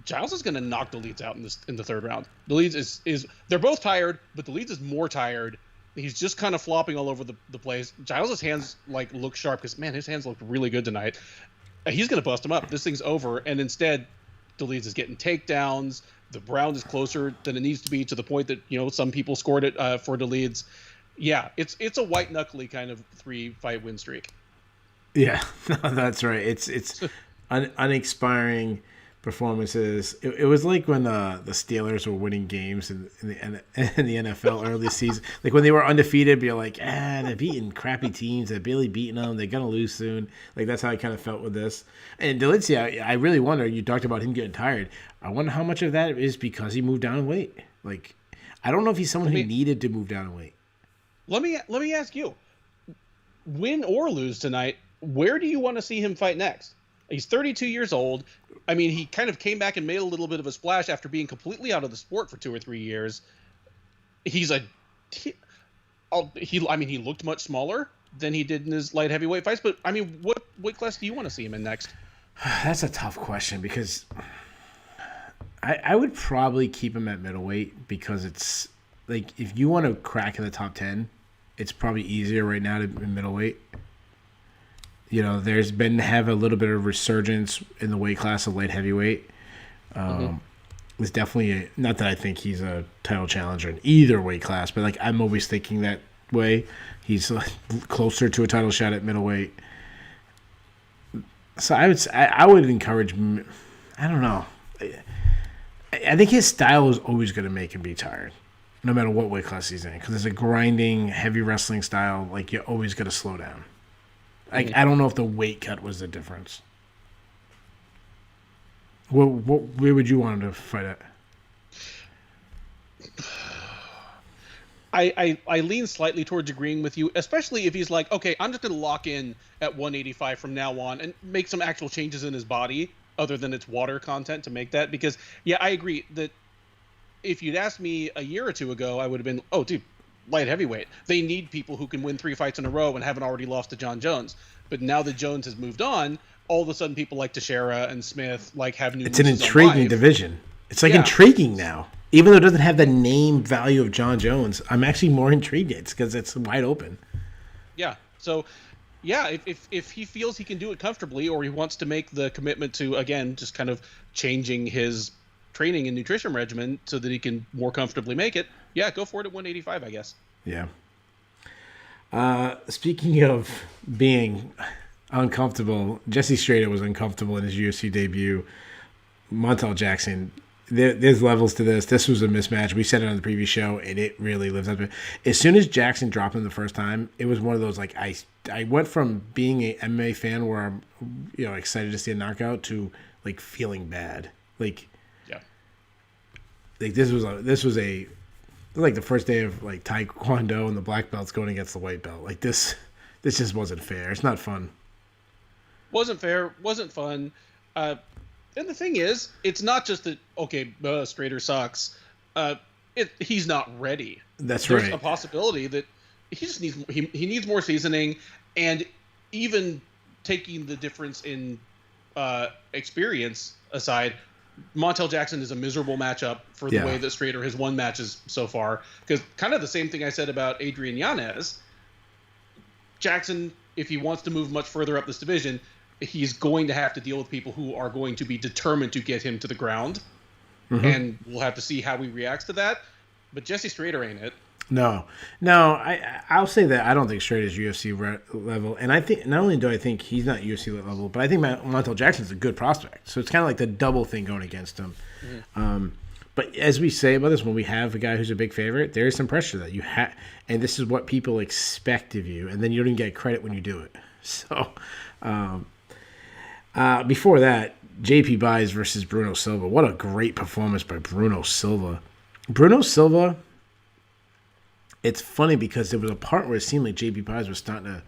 Giles is going to knock Delisce out in the third round. Delisce is they're both tired, but Delisce is more tired. He's just kind of flopping all over the place. Giles' hands look sharp because, man, his hands look really good tonight. He's going to bust him up. This thing's over. And instead, Delisce is getting takedowns. The round is closer than it needs to be, to the point that, some people scored it for Delisce. Yeah, it's a white-knuckly kind of 3-fight win streak. Yeah, that's right. It's uninspiring, performances. It was like when the Steelers were winning games in the NFL early season. Like when they were undefeated, be like, they're beating crappy teams. They're barely beating them. They're going to lose soon. Like that's how I kind of felt with this. And Delisce, I really wonder, you talked about him getting tired. I wonder how much of that is because he moved down in weight. Like, I don't know if he's someone who needed to move down in weight. Let me ask you, win or lose tonight, where do you want to see him fight next? He's 32 years old. I mean, he kind of came back and made a little bit of a splash after being completely out of the sport for 2 or 3 years. He looked much smaller than he did in his light heavyweight fights. But I mean, what weight class do you want to see him in next? That's a tough question because I would probably keep him at middleweight because it's like if you want to crack in the top 10, it's probably easier right now to be middleweight. You know, there's been have a little bit of resurgence in the weight class of light heavyweight. It's definitely not that I think he's a title challenger in either weight class, but like I'm always thinking that way. He's closer to a title shot at middleweight. So I would encourage. I don't know. I think his style is always going to make him be tired, no matter what weight class he's in, because it's a grinding, heavy wrestling style. Like you're always going to slow down. Like I don't know if the weight cut was the difference. Where would you want him to fight at? I lean slightly towards agreeing with you, especially if he's like, okay, I'm just going to lock in at 185 from now on and make some actual changes in his body other than its water content to make that. Because, yeah, I agree that if you'd asked me a year or two ago, I would have been, oh, dude, light heavyweight. They need people who can win 3 fights in a row and haven't already lost to John Jones. But now that Jones has moved on, all of a sudden people like Teixeira and Smith like have new. It's an intriguing division. It's like intriguing now. Even though it doesn't have the name value of John Jones, I'm actually more intrigued. It's because it's wide open. Yeah. So, yeah, if he feels he can do it comfortably or he wants to make the commitment to, again, just kind of changing his training and nutrition regimen so that he can more comfortably make it, yeah, go for it at 185, I guess. Yeah. Speaking of being uncomfortable, Jesse Strader was uncomfortable in his UFC debut. Montel Jackson, there's levels to this. This was a mismatch. We said it on the previous show, and it really lives up to it. As soon as Jackson dropped him the first time, it was one of those, like, I went from being an MMA fan where I'm, excited to see a knockout to, like, feeling bad. Like, yeah. Like, this was like the first day of, like, Taekwondo and the black belts going against the white belt. Like, this just wasn't fair. It's not fun. Wasn't fair. Wasn't fun. And the thing is, it's not just that, okay, Strader sucks. He's not ready. There's a possibility that he just needs he needs more seasoning, and even taking the difference in experience aside, Montel Jackson is a miserable matchup for the way that Strader has won matches so far. Because kind of the same thing I said about Adrian Yanez. Jackson, if he wants to move much further up this division, he's going to have to deal with people who are going to be determined to get him to the ground. Mm-hmm. And we'll have to see how he reacts to that. But Jesse Strader ain't it. No. I'll say that I don't think Strader's UFC level. And I think not only do I think he's not UFC level, but I think Montel Jackson's a good prospect. So it's kind of like the double thing going against him. Mm-hmm. But as we say about this, when we have a guy who's a big favorite, there is some pressure that you have. And this is what people expect of you. And then you don't even get credit when you do it. So before that, JP Paes versus Bruno Silva. What a great performance by Bruno Silva. Bruno Silva, it's funny because there was a part where it seemed like JP Paes was starting to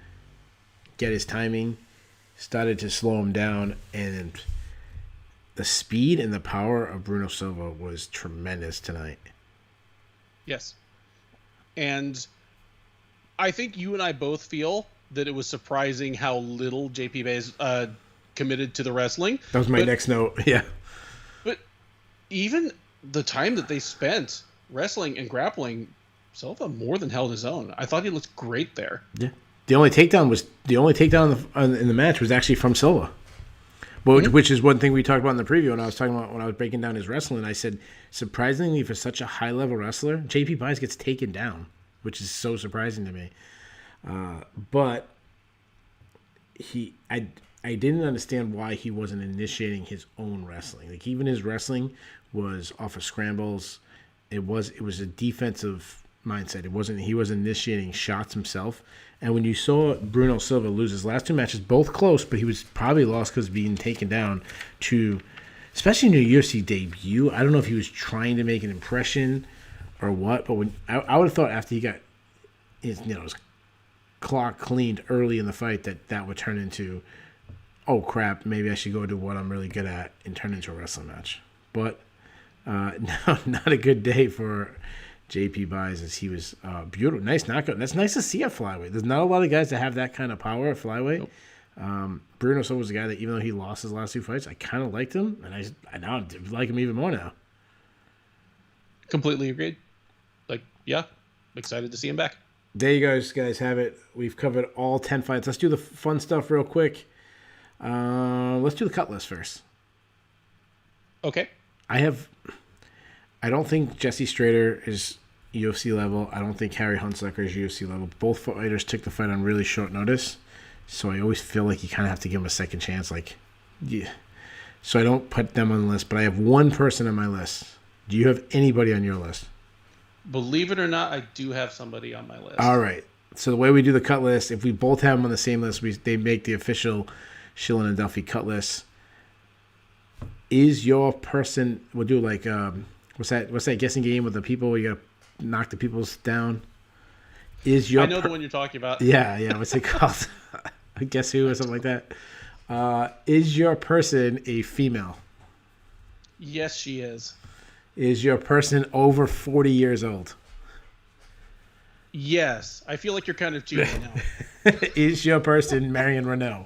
get his timing, started to slow him down, and the speed and the power of Bruno Silva was tremendous tonight. Yes. And I think you and I both feel that it was surprising how little JP Paes committed to the wrestling. That was my next note. Yeah. But even the time that they spent wrestling and grappling, Silva more than held his own. I thought he looked great there. Yeah. The only takedown in the match was actually from Silva. Which is one thing we talked about in the preview when I was breaking down his wrestling. I said, surprisingly for such a high level wrestler, JP Paes gets taken down, which is so surprising to me. But I didn't understand why he wasn't initiating his own wrestling. Like, even his wrestling was off of scrambles. It was a defensive mindset. He wasn't initiating shots himself. And when you saw Bruno Silva lose his last 2 matches, both close, but he was probably lost because of being taken down to, especially in your UFC debut. I don't know if he was trying to make an impression or what, but when I would have thought after he got his clock cleaned early in the fight that would turn into, oh crap, maybe I should go do what I'm really good at and turn into a wrestling match. But no, not a good day for JP Paes, as he was beautiful. Nice knockout. That's nice to see at flyweight. There's not a lot of guys that have that kind of power at flyweight. Nope. Bruno Silva was a guy that, even though he lost his last 2 fights, I kind of liked him, and I now like him even more now. Completely agreed. Yeah, I'm excited to see him back. There you guys have it. We've covered all 10 fights. Let's do the fun stuff real quick. Let's do the cut list first. Okay. I don't think Jesse Strader is UFC level. I don't think Harry Hunsucker is UFC level. Both fighters took the fight on really short notice, so I always feel like you kind of have to give them a second chance. So I don't put them on the list, but I have one person on my list. Do you have anybody on your list? Believe it or not, I do have somebody on my list. All right. So the way we do the cut list, if we both have them on the same list, they make the official Shillen and Duffy cut list. Is your person? We'll do what's that guessing game with the people where you gotta knock the people's down? I know the one you're talking about. Yeah. What's it called? Guess who or something like that. Is your person a female? Yes, she is. Is your person over 40 years old? Yes. I feel like you're kind of cheating now. Is your person Marion Renault?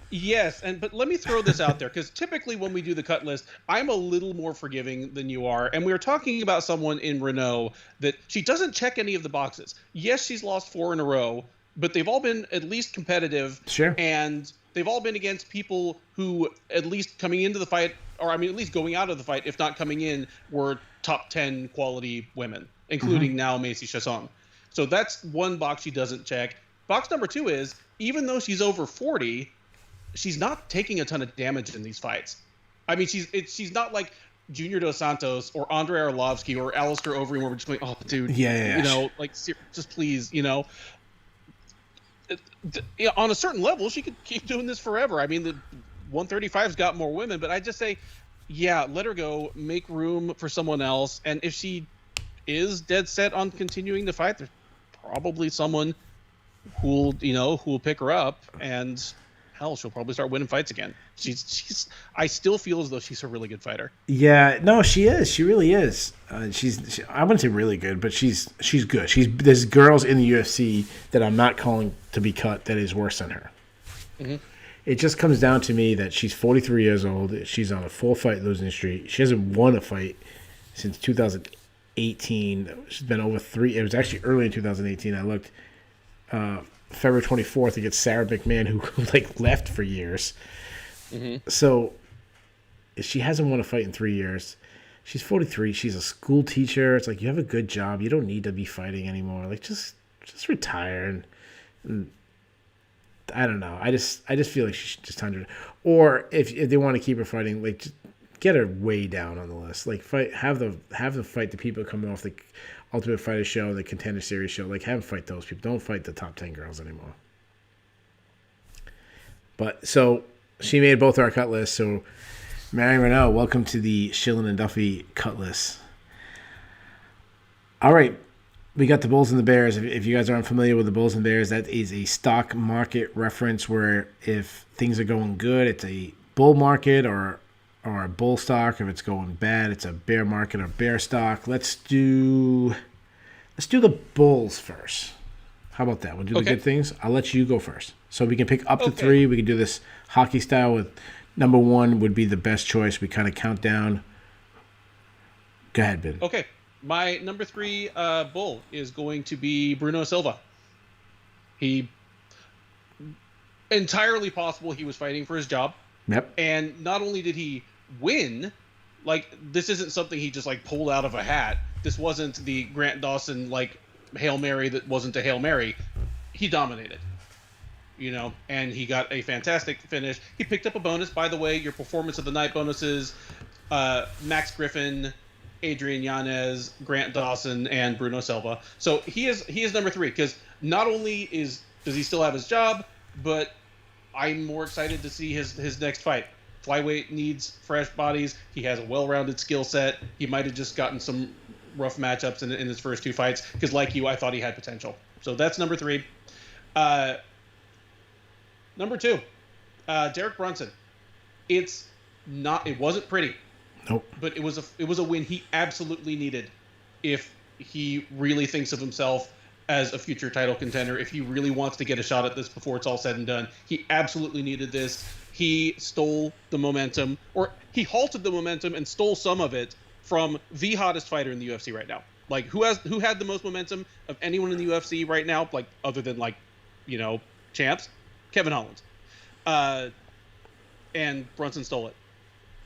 Yes, but let me throw this out there, because typically when we do the cut list, I'm a little more forgiving than you are, and we were talking about someone in Renault that she doesn't check any of the boxes. Yes, she's lost 4 in a row, but they've all been at least competitive. Sure. And they've all been against people who, at least coming into the fight, or at least going out of the fight, if not coming in, were top 10 quality women, including now Macy Chiasson. So that's one box she doesn't check. Box number 2 is, even though she's over 40, she's not taking a ton of damage in these fights. She's not like Junior Dos Santos or Andrei Arlovsky or Alistair Overeem, where we're just going, oh, dude, just please, on a certain level, she could keep doing this forever. The 135's got more women, but I just say, yeah, let her go, make room for someone else. And if she is dead set on continuing the fight, there's probably someone who'll pick her up, and hell, she'll probably start winning fights again. I still feel as though she's a really good fighter. Yeah, no, she is. She really is. I wouldn't say really good, but she's good. There's girls in the UFC that I'm not calling to be cut that is worse than her. Mm-hmm. It just comes down to me that she's 43 years old. She's on a 4-fight losing streak. She hasn't won a fight since 2018. She's been over 3. It was actually early in 2018. I looked. February 24th against Sarah McMahon, who left for years. Mm-hmm. So she hasn't won a fight in 3 years. She's 43. She's a school teacher. It's like, you have a good job. You don't need to be fighting anymore. Just retire. And I don't know. I just feel like she's just time to. Or if they want to keep her fighting, just get her way down on the list. Have the fight the people coming off the Ultimate Fighter show, the Contender Series show. Have them fight those people. Don't fight the top 10 girls anymore. But so she made both our cut lists. So Marion Renault, welcome to the Shillen and Duffy cut list. All right, we got the Bulls and the Bears. If you guys aren't familiar with the Bulls and Bears, that is a stock market reference where if things are going good, it's a bull market or a bull stock. If it's going bad, it's a bear market or bear stock. Let's do the Bulls first. How about that? We'll do the good things. I'll let you go first. So we can pick up to 3. We can do this hockey style with number 1 would be the best choice. We kind of count down. Go ahead, Ben. Okay. My number 3 bull is going to be Bruno Silva. He entirely possible he was fighting for his job. Yep. And not only did he win, this isn't something he just pulled out of a hat. This wasn't the Grant Dawson Hail Mary that wasn't a Hail Mary. He dominated. and he got a fantastic finish. He picked up a bonus, by the way. Your performance of the night bonuses: Max Griffin, Adrian Yanez, Grant Dawson, and Bruno Silva. So he is number 3 because not only does he still have his job, but I'm more excited to see his next fight. Flyweight needs fresh bodies. He has a well-rounded skill set. He might have just gotten some rough matchups in his first 2 fights because, like you, I thought he had potential. So that's number 3. Number 2, Derek Brunson. It wasn't pretty. Nope. But it was a win he absolutely needed if he really thinks of himself as a future title contender, if he really wants to get a shot at this before it's all said and done. He absolutely needed this. He stole the momentum, or he halted the momentum and stole some of it from the hottest fighter in the UFC right now. Like, who had the most momentum of anyone in the UFC right now, like, other than, like, champs? Kevin Holland. And Brunson stole it.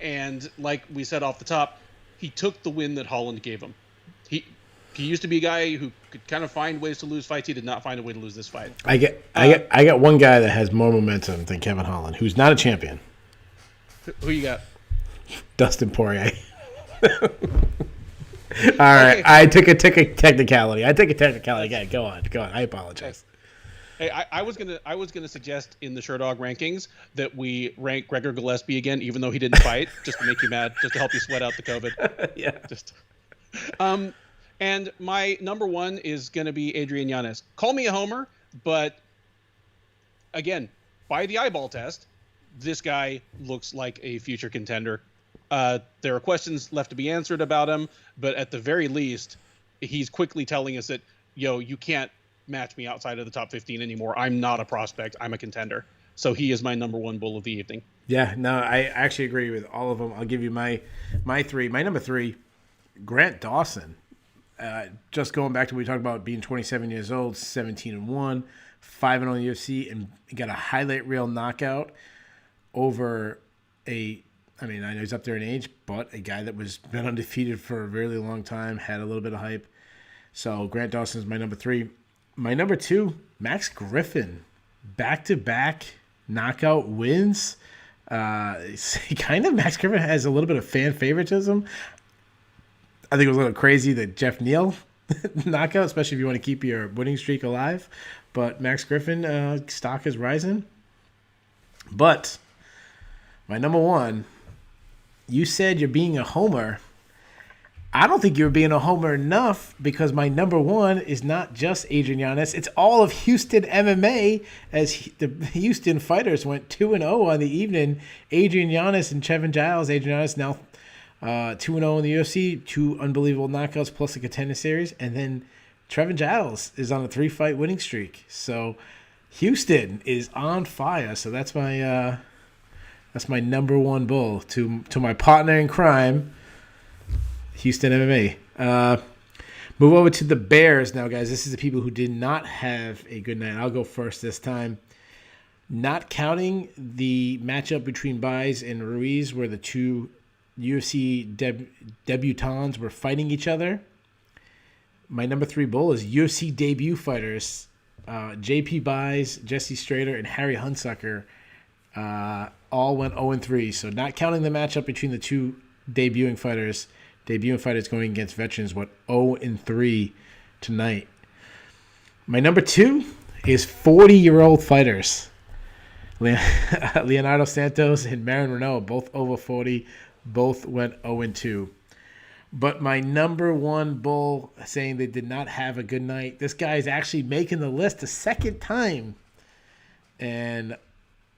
And like we said off the top, he took the win that Holland gave him. He used to be a guy who could kind of find ways to lose fights. He did not find a way to lose this fight. I got one guy that has more momentum than Kevin Holland, who's not a champion. Who you got? Dustin Poirier. All right, okay. I took a technicality. Again, go on. I apologize. Hey, I was gonna suggest in the Sherdog rankings that we rank Gregor Gillespie again, even though he didn't fight, just to make you mad, just to help you sweat out the COVID. Yeah. And my number 1 is gonna be Adrian Yanez. Call me a homer, but again, by the eyeball test, this guy looks like a future contender. There are questions left to be answered about him, but at the very least, he's quickly telling us that, you can't match me outside of the top 15 anymore. I'm not a prospect. I'm a contender. So he is my number 1 bull of the evening. Yeah, no, I actually agree with all of them. I'll give you my 3. My number 3, Grant Dawson. Just going back to what we talked about being 27 years old, 17-1, 5-0 in the UFC, and got a highlight reel knockout over I know he's up there in age, but a guy that was been undefeated for a really long time, had a little bit of hype. So Grant Dawson is my number 3. My number 2, Max Griffin. Back-to-back knockout wins. Max Griffin has a little bit of fan favoritism. I think it was a little crazy that Jeff Neal knockout, especially if you want to keep your winning streak alive. But Max Griffin, stock is rising. But my number 1, you said you're being a homer. I don't think you're being a homer enough because my number 1 is not just Adrian Yanez. It's all of Houston MMA as the Houston fighters went 2-0 on the evening. Adrian Yanez and Trevin Giles. Adrian Yanez now 2-0 in the UFC, 2 unbelievable knockouts plus a contender series. And then Trevin Giles is on a 3-fight winning streak. So Houston is on fire. So that's my number 1 bull to my partner in crime, Houston MMA. Move over to the Bears now, guys. This is the people who did not have a good night. I'll go first this time. Not counting the matchup between Paes and Ruiz, where the 2 UFC debutants were fighting each other. My number 3 bull is UFC debut fighters JP Paes, Jesse Strader, and Harry Hunsucker. All went 0-3. So not counting the matchup between the 2 debuting fighters going against veterans went 0-3 tonight. My number 2 is 40-year-old fighters. Leonardo Santos and Marin Renault, both over 40, both went 0-2. But my number 1 bull saying they did not have a good night. This guy is actually making the list a second time. And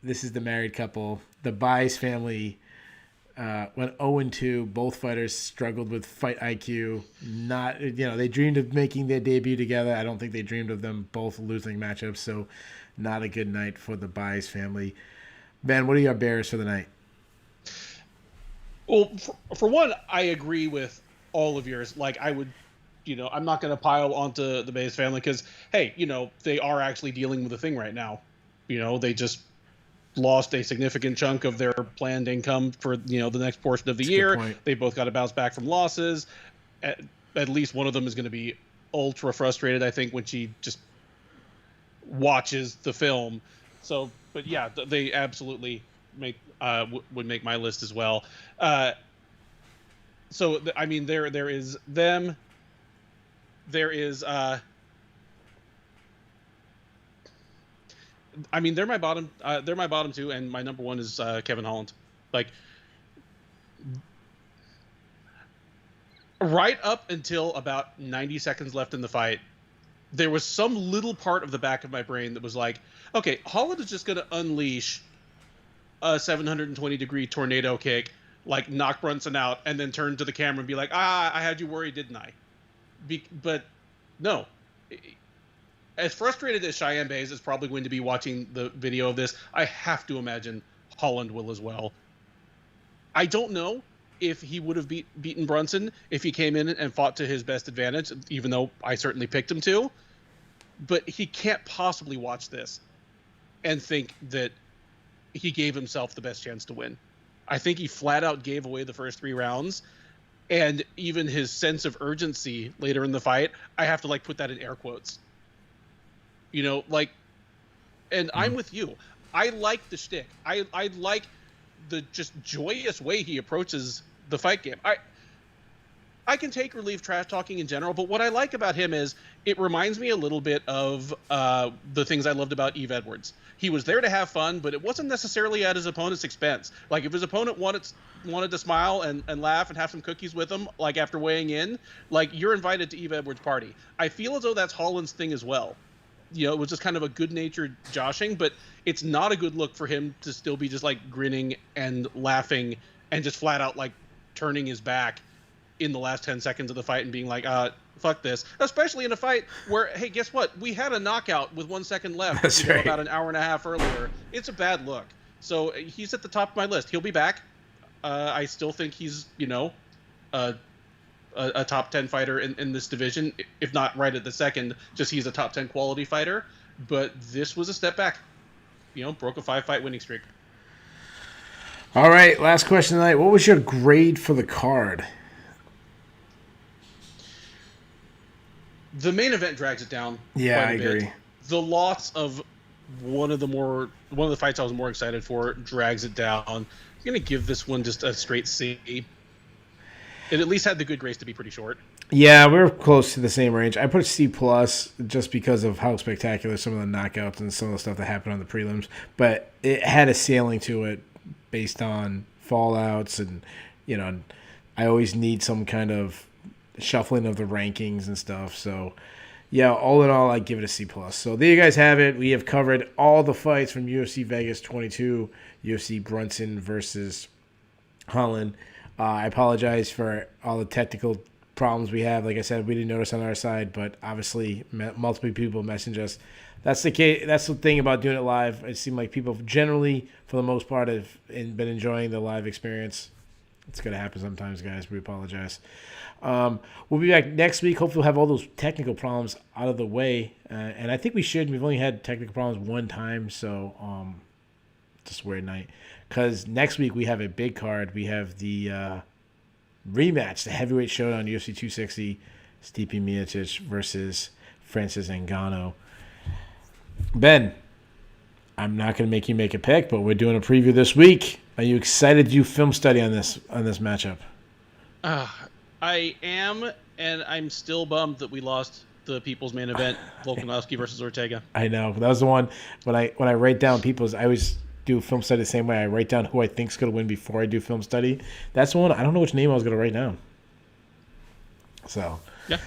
this is the married couple. The Paes family went 0-2. Both fighters struggled with fight IQ. They dreamed of making their debut together. I don't think they dreamed of them both losing matchups. So not a good night for the Paes family. Ben, what are your bears for the night? Well, for one, I agree with all of yours. Like, I would, I'm not going to pile onto the Paes family because, hey, they are actually dealing with a thing right now. They just lost a significant chunk of their planned income for, the next portion of the year. They both got to bounce back from losses. At least one of them is going to be ultra frustrated, I think, when she just watches the film So, but yeah, they absolutely would make my list as well. So I mean, there is them. There is I mean, they're my bottom. They're my bottom two, and my number one is Kevin Holland. Like right up until about 90 seconds left in the fight, there was some little part of the back of my brain that was like, okay, Holland is just going to unleash a 720-degree tornado kick, like knock Brunson out, and then turn to the camera and be like, I had you worried, didn't I? But no. As frustrated as Cheyenne Paes is probably going to be watching the video of this, I have to imagine Holland will as well. I don't know if he would have beaten Brunson if he came in and fought to his best advantage, even though I certainly picked him to. But he can't possibly watch this and think that he gave himself the best chance to win. I think he flat out gave away the first 3 rounds, and even his sense of urgency later in the fight, I have to like put that in air quotes. You know, like, and I'm with you. I like the shtick. I like the just joyous way he approaches the fight game. I can take relief trash talking in general, but what I like about him is it reminds me a little bit of the things I loved about Yves Edwards. He was there to have fun, but it wasn't necessarily at his opponent's expense. Like if his opponent wanted to smile and laugh and have some cookies with him, like after weighing in, like you're invited to Yves Edwards' party. I feel as though that's Holland's thing as well. You know, it was just kind of a good-natured joshing, but it's not a good look for him to still be just like grinning and laughing and just flat out like turning his back in the last 10 seconds of the fight and being like, fuck this. Especially in a fight where, hey, guess what? We had a knockout with 1 second left right. About an hour and a half earlier. It's a bad look. So he's at the top of my list. He'll be back. I still think he's, you know, a top 10 fighter in this division, if not right at the second, just he's a top 10 quality fighter. But this was a step back. You know, broke a 5-fight winning streak. All right, last question tonight. What was your grade for the card? The main event drags it down. Yeah, I agree. The loss of one of the fights I was more excited for drags it down. I'm gonna give this one just a straight C. It at least had the good grace to be pretty short. Yeah, we're close to the same range. I put C+ just because of how spectacular some of the knockouts and some of the stuff that happened on the prelims. But it had a ceiling to it based on fallouts, and you know, I always need some kind of shuffling of the rankings and stuff. So yeah, all in all, I give it a C+. So there you guys have it. We have covered all the fights from UFC Vegas 22, UFC Brunson versus Holland. I apologize for all the technical problems we have. Like I said, we didn't notice on our side, but obviously multiple people message us. That's the case. That's the thing about doing it live. It seemed like people generally, for the most part, have been enjoying the live experience. It's going to happen sometimes, guys. We apologize. We'll be back next week. Hopefully we'll have all those technical problems out of the way. And I think we should. We've only had technical problems one time, so just a weird night. Because next week we have a big card. We have the rematch, the heavyweight showdown, UFC 260, Stipe Miocic versus Francis Ngannou. Ben, I'm not going to make you make a pick, but we're doing a preview this week. Are you excited to do film study on this matchup? I am, and I'm still bummed that we lost the people's main event, Volkanovski versus Ortega. I know. That was the one when I write down people's. I always do film study the same way. I write down who I think is going to win before I do film study. That's the one. I don't know which name I was going to write down. So yeah.